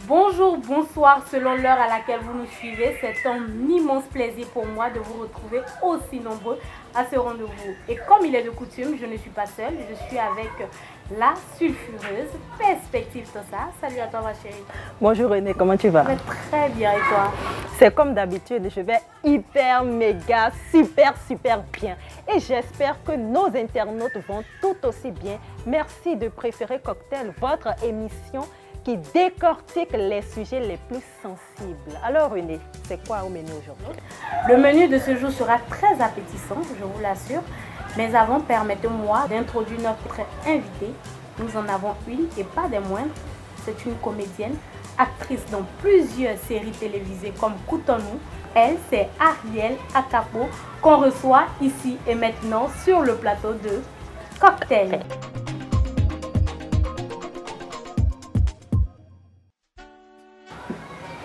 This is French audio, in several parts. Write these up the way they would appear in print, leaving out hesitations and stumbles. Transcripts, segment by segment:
Bonjour, bonsoir, selon l'heure à laquelle vous nous suivez. C'est un immense plaisir pour moi de vous retrouver aussi nombreux à ce rendez-vous. Et comme il est de coutume, je ne suis pas seule, je suis avec la sulfureuse Perspective Tossa. Salut à toi ma chérie. Bonjour René, comment tu vas? Je vais très bien et toi? C'est comme d'habitude, je vais hyper, méga, super bien. Et j'espère que nos internautes vont tout aussi bien. Merci de préférer Cocktail, votre émission qui décortique les sujets les plus sensibles. Alors René, c'est quoi au menu aujourd'hui? Le menu de ce jour sera très appétissant, je vous l'assure. Mais avant, permettez-moi d'introduire notre invitée. Nous en avons une et pas des moindres. C'est une comédienne, actrice dans plusieurs séries télévisées comme Coutons-nous. Elle, c'est Ariel Akapo qu'on reçoit ici et maintenant sur le plateau de Cocktail.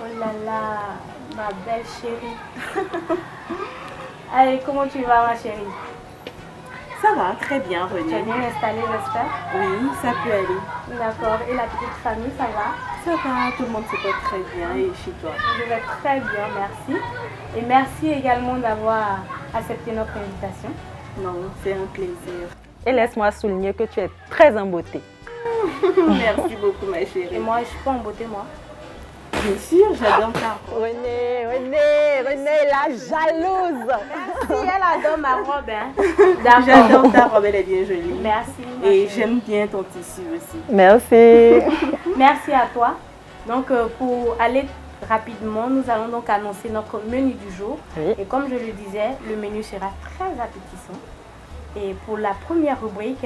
Oh là là, ma belle chérie. Allez, comment tu vas ma chérie? Ça va, très bien Tu es René. bien installée, j'espère? Oui, ça peut aller. D'accord. Et la petite famille, ça va? Ça va, tout le monde se porte très bien. Et chez toi? Je vais très bien, merci. Et merci également d'avoir accepté notre invitation. Non, c'est un plaisir. Et laisse-moi souligner que tu es très en beauté. Merci beaucoup ma Et chérie. moi, je suis pas en beauté, moi. Bien sûr, j'adore ta robe. René, la jalouse. Si elle adore ma robe, hein. J'adore ta robe, elle est bien jolie. Merci. ma Et chérie. j'aime bien ton tissu aussi. Merci. Merci à toi. Donc, pour aller rapidement, nous allons donc annoncer notre menu du jour. Oui. Et comme je le disais, le menu sera très appétissant. Et pour la première rubrique,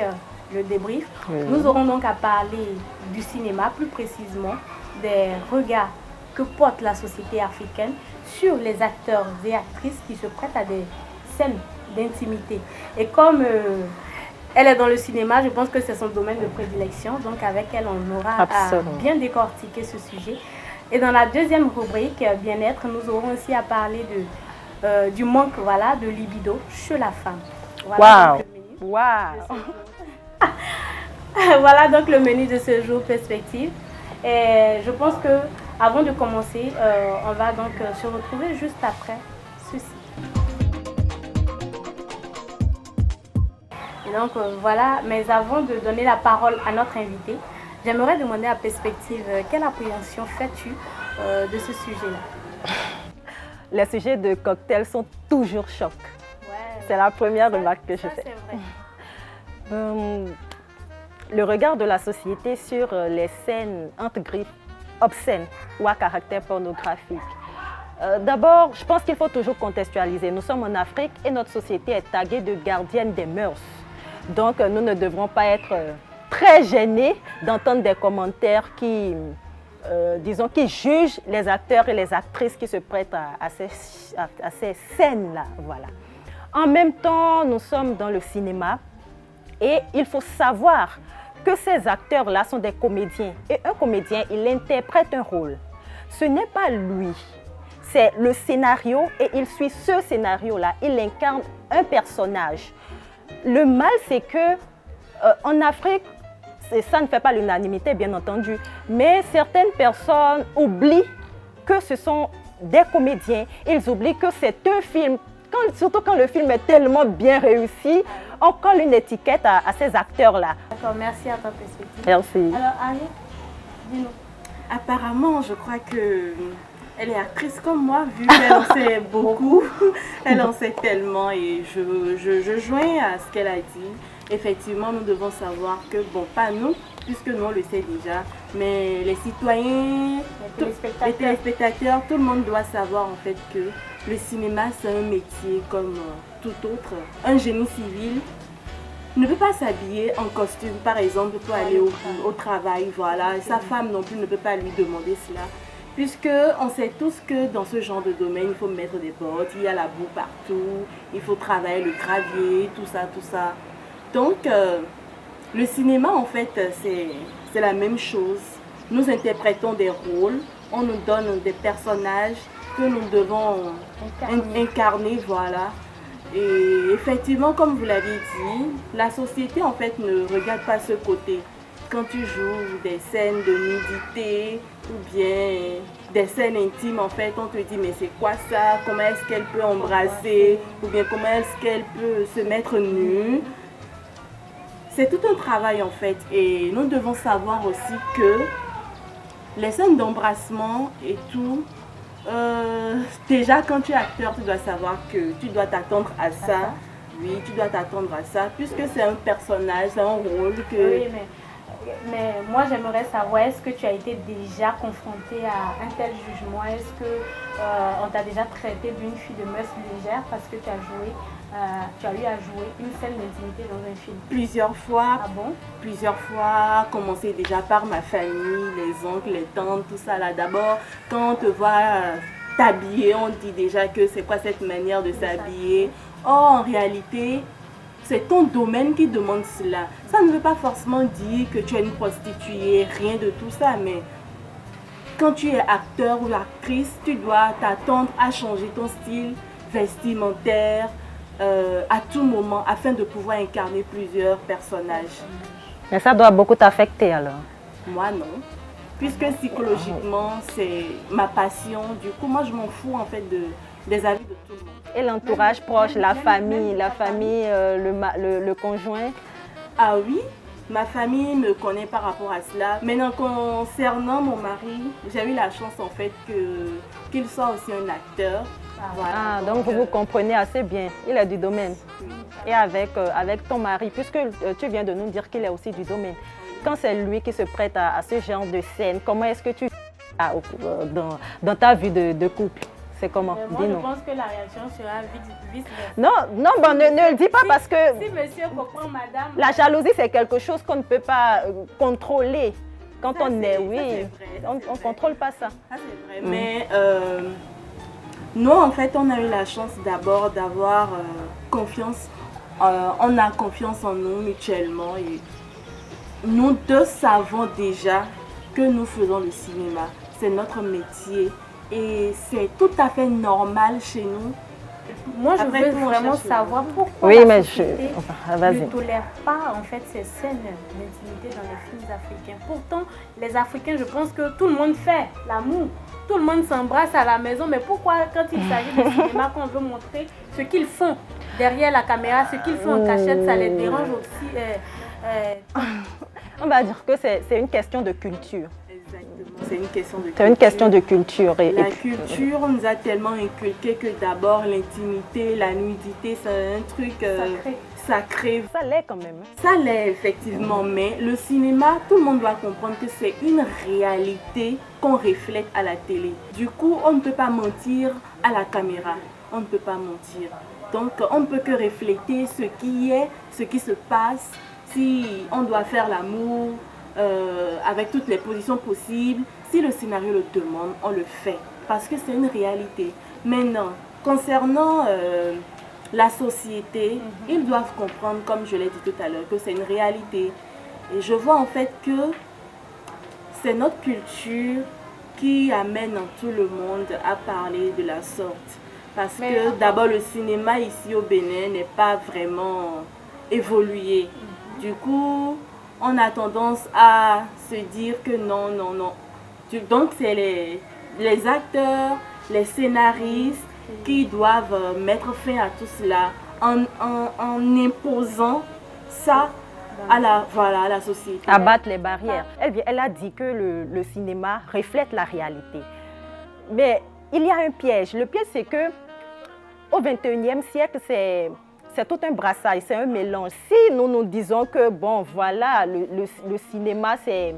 le débrief, Oui. nous aurons donc à parler du cinéma, plus précisément des regards que porte la société africaine sur les acteurs et actrices qui se prêtent à des scènes d'intimité. Et comme elle est dans le cinéma, je pense que c'est son domaine de prédilection. Donc avec elle, on aura Absolument. à bien décortiquer ce sujet. Et dans la deuxième rubrique, bien-être, nous aurons aussi à parler du manque voilà, de libido chez la femme. Voilà Waouh. donc le menu. Waouh. Voilà donc le menu de ce jour, Perspective. Et je pense que avant de commencer, on va donc se retrouver juste après ceci. Et donc voilà, mais avant de donner la parole à notre invité, j'aimerais demander à Perspective, quelle appréhension fais-tu de ce sujet-là? Les sujets de Cocktail sont toujours chocs. Ouais, C'est la première remarque que je ça, fais. c'est vrai. Le regard de la société sur les scènes entre griffes obscènes ou à caractère pornographique. D'abord, je pense qu'il faut toujours contextualiser. Nous sommes en Afrique et notre société est taguée de gardienne des mœurs. Donc, nous ne devrons pas être très gênés d'entendre des commentaires qui, disons, qui jugent les acteurs et les actrices qui se prêtent à ces scènes-là. Voilà. En même temps, nous sommes dans le cinéma. Et il faut savoir que ces acteurs-là sont des comédiens. Et un comédien, il interprète un rôle. Ce n'est pas lui, c'est le scénario et il suit ce scénario-là. Il incarne un personnage. Le mal, c'est que en Afrique, ça ne fait pas l'unanimité, bien entendu, mais certaines personnes oublient que ce sont des comédiens. Ils oublient que c'est un film. Surtout quand le film est tellement bien réussi, on colle une étiquette à ces acteurs-là. D'accord, merci à ta Perspective. Merci. Alors, Ariel, dis-nous. Apparemment, je crois que elle est actrice comme moi, vu qu'elle en sait beaucoup. Elle en sait tellement et je joins à ce qu'elle a dit. Effectivement, nous devons savoir que, bon, pas nous, puisque nous on le sait déjà, mais les citoyens, les téléspectateurs, tout le monde doit savoir en fait que le cinéma c'est un métier comme tout autre. Un génie civil ne peut pas s'habiller en costume, par exemple, pour aller au travail, voilà. Sa femme non plus ne peut pas lui demander cela. Puisque on sait tous que dans ce genre de domaine, il faut mettre des bottes, il y a la boue partout, il faut travailler le gravier, tout ça, tout ça. Donc, le cinéma, en fait, c'est la même chose. Nous interprétons des rôles, on nous donne des personnages que nous devons incarner, voilà. Et effectivement, comme vous l'avez dit, la société, en fait, ne regarde pas ce côté. quand tu joues des scènes de nudité ou bien des scènes intimes, en fait, on te dit mais c'est quoi ça? Comment est-ce qu'elle peut embrasser? Ou bien comment est-ce qu'elle peut se mettre nue? C'est tout un travail en fait, et nous devons savoir aussi que les scènes d'embrassement et tout, déjà quand tu es acteur, tu dois savoir que tu dois t'attendre à ça. Oui, tu dois t'attendre à ça, puisque c'est un personnage, c'est un rôle que... Oui, mais moi j'aimerais savoir, est-ce que tu as été déjà confronté à un tel jugement? Est-ce que on t'a déjà traité d'une fille de mœurs légères parce que tu as joué, tu as eu à jouer une scène d'intimité dans un film? Plusieurs fois. Ah bon? Plusieurs fois, commencer déjà par ma famille, les oncles, les tantes, tout ça là. D'abord, quand on te voit t'habiller, on dit déjà que c'est quoi cette manière de s'habiller. Or, en réalité, c'est ton domaine qui demande cela. Ça ne veut pas forcément dire que tu es une prostituée, rien de tout ça, mais quand tu es acteur ou actrice, tu dois t'attendre à changer ton style vestimentaire à tout moment afin de pouvoir incarner plusieurs personnages. Mais ça doit beaucoup t'affecter alors? Moi, non. Puisque psychologiquement, c'est ma passion. Du coup, moi, je m'en fous en fait des avis de tout le monde. Et l'entourage proche, la famille, le conjoint? Ah oui, ma famille me connaît par rapport à cela. Maintenant, concernant mon mari, j'ai eu la chance en fait qu'il soit aussi un acteur. Voilà. Ah, donc vous comprenez assez bien, il est du domaine. Et avec ton mari, puisque tu viens de nous dire qu'il est aussi du domaine, quand c'est lui qui se prête à ce genre de scène, comment est-ce que tu dans ta vie de couple? C'est comment? Moi, je pense que la réaction sera vice-versa. Non, bon, ne le dis pas parce que... Si monsieur comprend madame... La jalousie, c'est quelque chose qu'on ne peut pas contrôler. Quand ça, on est, oui, vrai, on ne contrôle pas ça. Ça, c'est vrai. Mais nous, en fait, on a eu la chance d'abord d'avoir confiance. On a confiance en nous mutuellement. Et nous deux savons déjà que nous faisons le cinéma. C'est notre métier. Et c'est tout à fait normal chez nous. Moi, je veux vraiment savoir pourquoi la société ne tolère pas en fait ces scènes d'intimité dans les films africains. Pourtant, les Africains, je pense que tout le monde fait l'amour. Tout le monde s'embrasse à la maison. Mais pourquoi, quand il s'agit de cinéma, qu'on veut montrer ce qu'ils font derrière la caméra, ce qu'ils font en cachette, ça les dérange aussi? On va dire que c'est une question de culture. Exactement, c'est une question de culture. C'est une question de culture. La culture nous a tellement inculqué que d'abord l'intimité, la nudité, c'est un truc sacré. Ça l'est quand même. Ça l'est effectivement, mais le cinéma, tout le monde doit comprendre que c'est une réalité qu'on reflète à la télé. Du coup, on ne peut pas mentir à la caméra. On ne peut pas mentir. Donc, on ne peut que refléter ce qui est, ce qui se passe. Si on doit faire l'amour, avec toutes les positions possibles. Si le scénario le demande, on le fait. Parce que c'est une réalité. Maintenant, concernant la société, ils doivent comprendre, comme je l'ai dit tout à l'heure, que c'est une réalité. Et je vois en fait que c'est notre culture qui amène tout le monde à parler de la sorte. Parce que d'abord, le cinéma ici au Bénin n'est pas vraiment évolué. Du coup, on a tendance à se dire que non. Donc, c'est les acteurs, les scénaristes qui doivent mettre fin à tout cela en imposant ça à la société. Abattre les barrières. Elle a dit que le cinéma reflète la réalité. Mais il y a un piège. Le piège, c'est que au XXIe siècle, c'est tout un brassage, c'est un mélange. Si nous disons que, bon, voilà, le cinéma, c'est...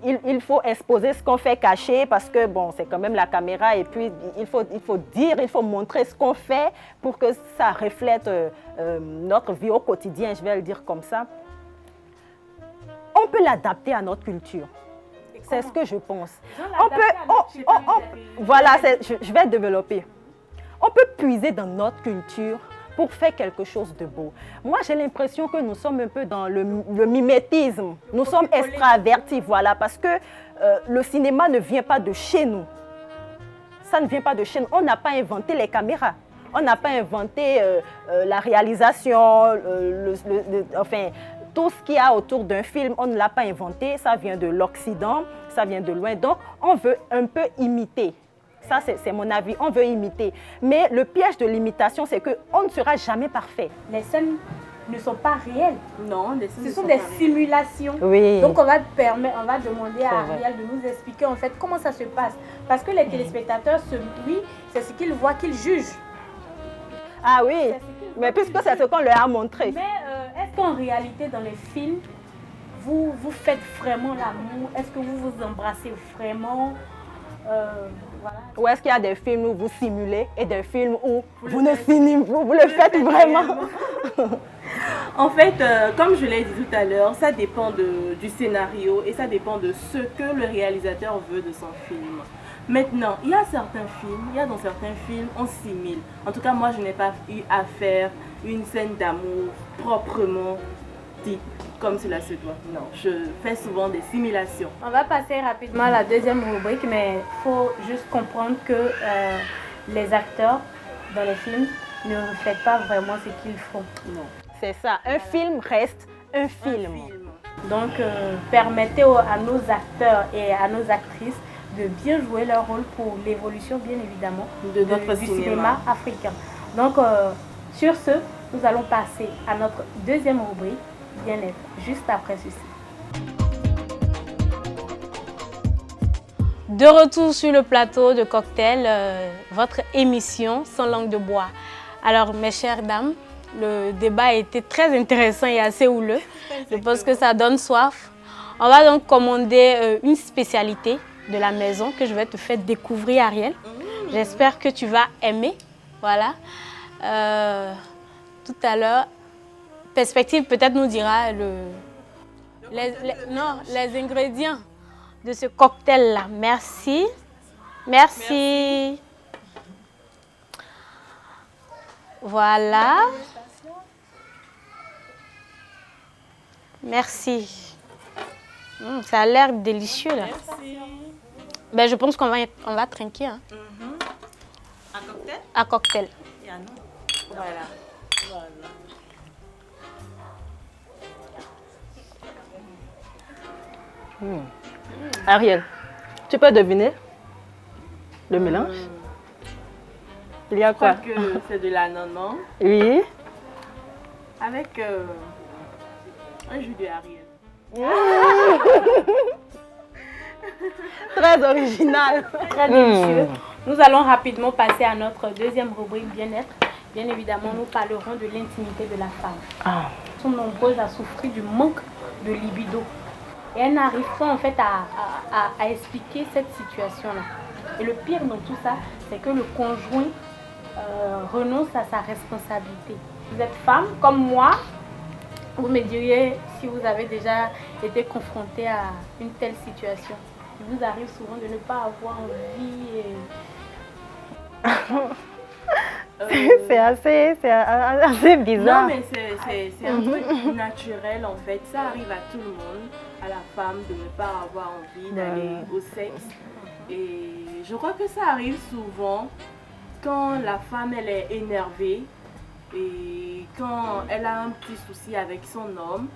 Il faut exposer ce qu'on fait caché parce que, bon, c'est quand même la caméra et puis il faut dire, il faut montrer ce qu'on fait pour que ça reflète notre vie au quotidien, je vais le dire comme ça. On peut l'adapter à notre culture. C'est ce que je pense. Voilà, je vais développer. On peut puiser dans notre culture pour faire quelque chose de beau. Moi, j'ai l'impression que nous sommes un peu dans le mimétisme. Nous sommes extravertis, voilà, parce que le cinéma ne vient pas de chez nous. Ça ne vient pas de chez nous. On n'a pas inventé les caméras. On n'a pas inventé la réalisation, enfin, tout ce qu'il y a autour d'un film, on ne l'a pas inventé, ça vient de l'Occident, ça vient de loin. Donc, on veut un peu imiter. Ça, c'est mon avis, on veut imiter. Mais le piège de l'imitation, c'est qu'on ne sera jamais parfait. Les scènes ne sont pas réelles. Non, ce sont des simulations. Oui. Donc, on va demander à Ariel de nous expliquer en fait comment ça se passe. Parce que les téléspectateurs, oui, c'est ce qu'ils voient qu'ils jugent. Ah oui, mais puisque c'est ce qu'on leur a montré. Mais est-ce qu'en réalité, dans les films, vous faites vraiment l'amour? Est-ce que vous vous embrassez vraiment? Voilà. Ou est-ce qu'il y a des films où vous simulez et des films où vous le faites vraiment? En fait, comme je l'ai dit tout à l'heure, ça dépend du scénario et ça dépend de ce que le réalisateur veut de son film. Maintenant, il y a dans certains films, on simule. En tout cas, moi, je n'ai pas eu à faire une scène d'amour proprement dite, comme cela se doit. Non, je fais souvent des simulations. On va passer rapidement à la deuxième rubrique, mais il faut juste comprendre que les acteurs dans les films ne reflètent pas vraiment ce qu'ils font. Non. C'est ça, un film reste un film. Donc, permettez à nos acteurs et à nos actrices de bien jouer leur rôle pour l'évolution, bien évidemment, de notre du cinéma africain. Donc, sur ce, nous allons passer à notre deuxième rubrique, bien-être, juste après ceci. De retour sur le plateau de Cocktail, votre émission sans langue de bois. Alors, mes chères dames, le débat a été très intéressant et assez houleux. Je pense que ça donne soif. On va donc commander une spécialité de la maison que je vais te faire découvrir, Ariel. J'espère que tu vas aimer. Voilà. Tout à l'heure, Perspective peut-être nous dira les ingrédients de ce cocktail-là. Merci. Merci. Voilà. Merci. Ça a l'air délicieux là. Merci. Ben, je pense qu'on va trinquer. Hein. À cocktail? À cocktail. Voilà. Ariel, tu peux deviner le mélange? Il y a Je crois quoi? que c'est de l'ananas Oui. avec un jus de Ariel. Très original. Très délicieux. Nous allons rapidement passer à notre deuxième rubrique bien-être. Bien évidemment, nous parlerons de l'intimité de la femme. Elles sont nombreuses à souffrir du manque de libido. Et elles n'arrivent pas en fait à expliquer cette situation-là. Et le pire dans tout ça, c'est que le conjoint renonce à sa responsabilité. Vous êtes femme comme moi, vous me diriez si vous avez déjà été confronté à une telle situation. Il vous arrive souvent de ne pas avoir envie. C'est assez bizarre. Non, mais c'est un truc naturel en fait. Ça arrive à tout le monde, à la femme, de ne pas avoir envie d'aller au sexe. Et je crois que ça arrive souvent quand la femme elle est énervée et quand elle a un petit souci avec son homme,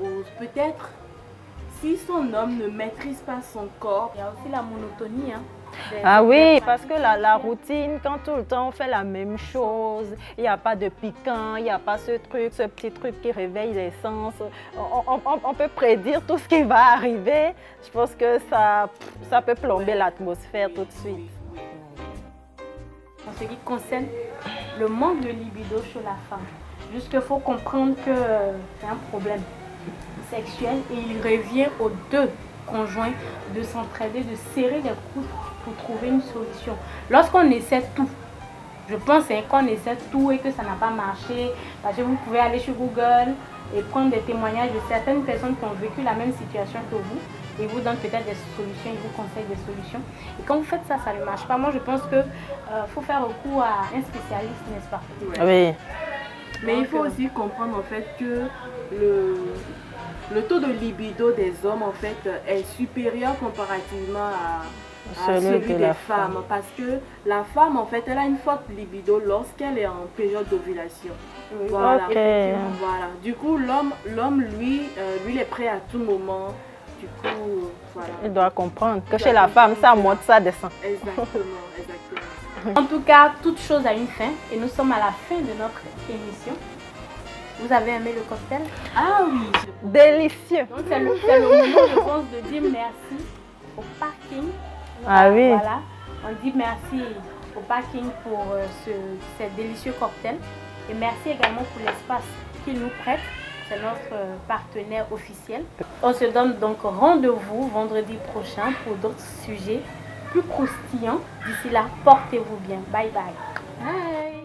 ou peut-être si son homme ne maîtrise pas son corps. Il y a aussi la monotonie. Hein. Ah oui, parce que la routine, quand tout le temps on fait la même chose, il n'y a pas de piquant, il n'y a pas ce petit truc qui réveille les sens. On peut prédire tout ce qui va arriver. Je pense que ça peut plomber l'atmosphère tout de suite. En ce qui concerne le manque de libido chez la femme, juste qu'il faut comprendre que c'est un problème sexuel et il revient aux deux conjoints de s'entraider, de serrer les coudes pour trouver une solution. Lorsqu'on essaie tout, je pense qu'on essaie tout et que ça n'a pas marché, parce que vous pouvez aller sur Google et prendre des témoignages de certaines personnes qui ont vécu la même situation que vous et vous donnent peut-être des solutions, ils vous conseillent des solutions. Et quand vous faites ça, ça ne marche pas. Moi, je pense qu'il faut faire recours à un spécialiste, n'est-ce pas? Oui. Mais il faut aussi comprendre en fait que le taux de libido des hommes en fait est supérieur comparativement à celui des femmes. Parce que la femme, en fait, elle a une forte libido lorsqu'elle est en période d'ovulation. Oui. Voilà. Ok. Voilà. Du coup, l'homme, lui, il est prêt à tout moment. Du coup, voilà. Il doit comprendre que chez la femme, ça monte, ça descend. Exactement, exactement. En tout cas, toute chose a une fin et nous sommes à la fin de notre émission. Vous avez aimé le cocktail? Ah oui. Délicieux. Donc c'est le moment, je pense, de dire merci au parking. Ah oui. Voilà, on dit merci au parking pour ces délicieux cocktails et merci également pour l'espace qu'il nous prête. C'est notre partenaire officiel. On se donne donc rendez-vous vendredi prochain pour d'autres sujets plus croustillants. D'ici là, portez-vous bien. Bye bye. Bye.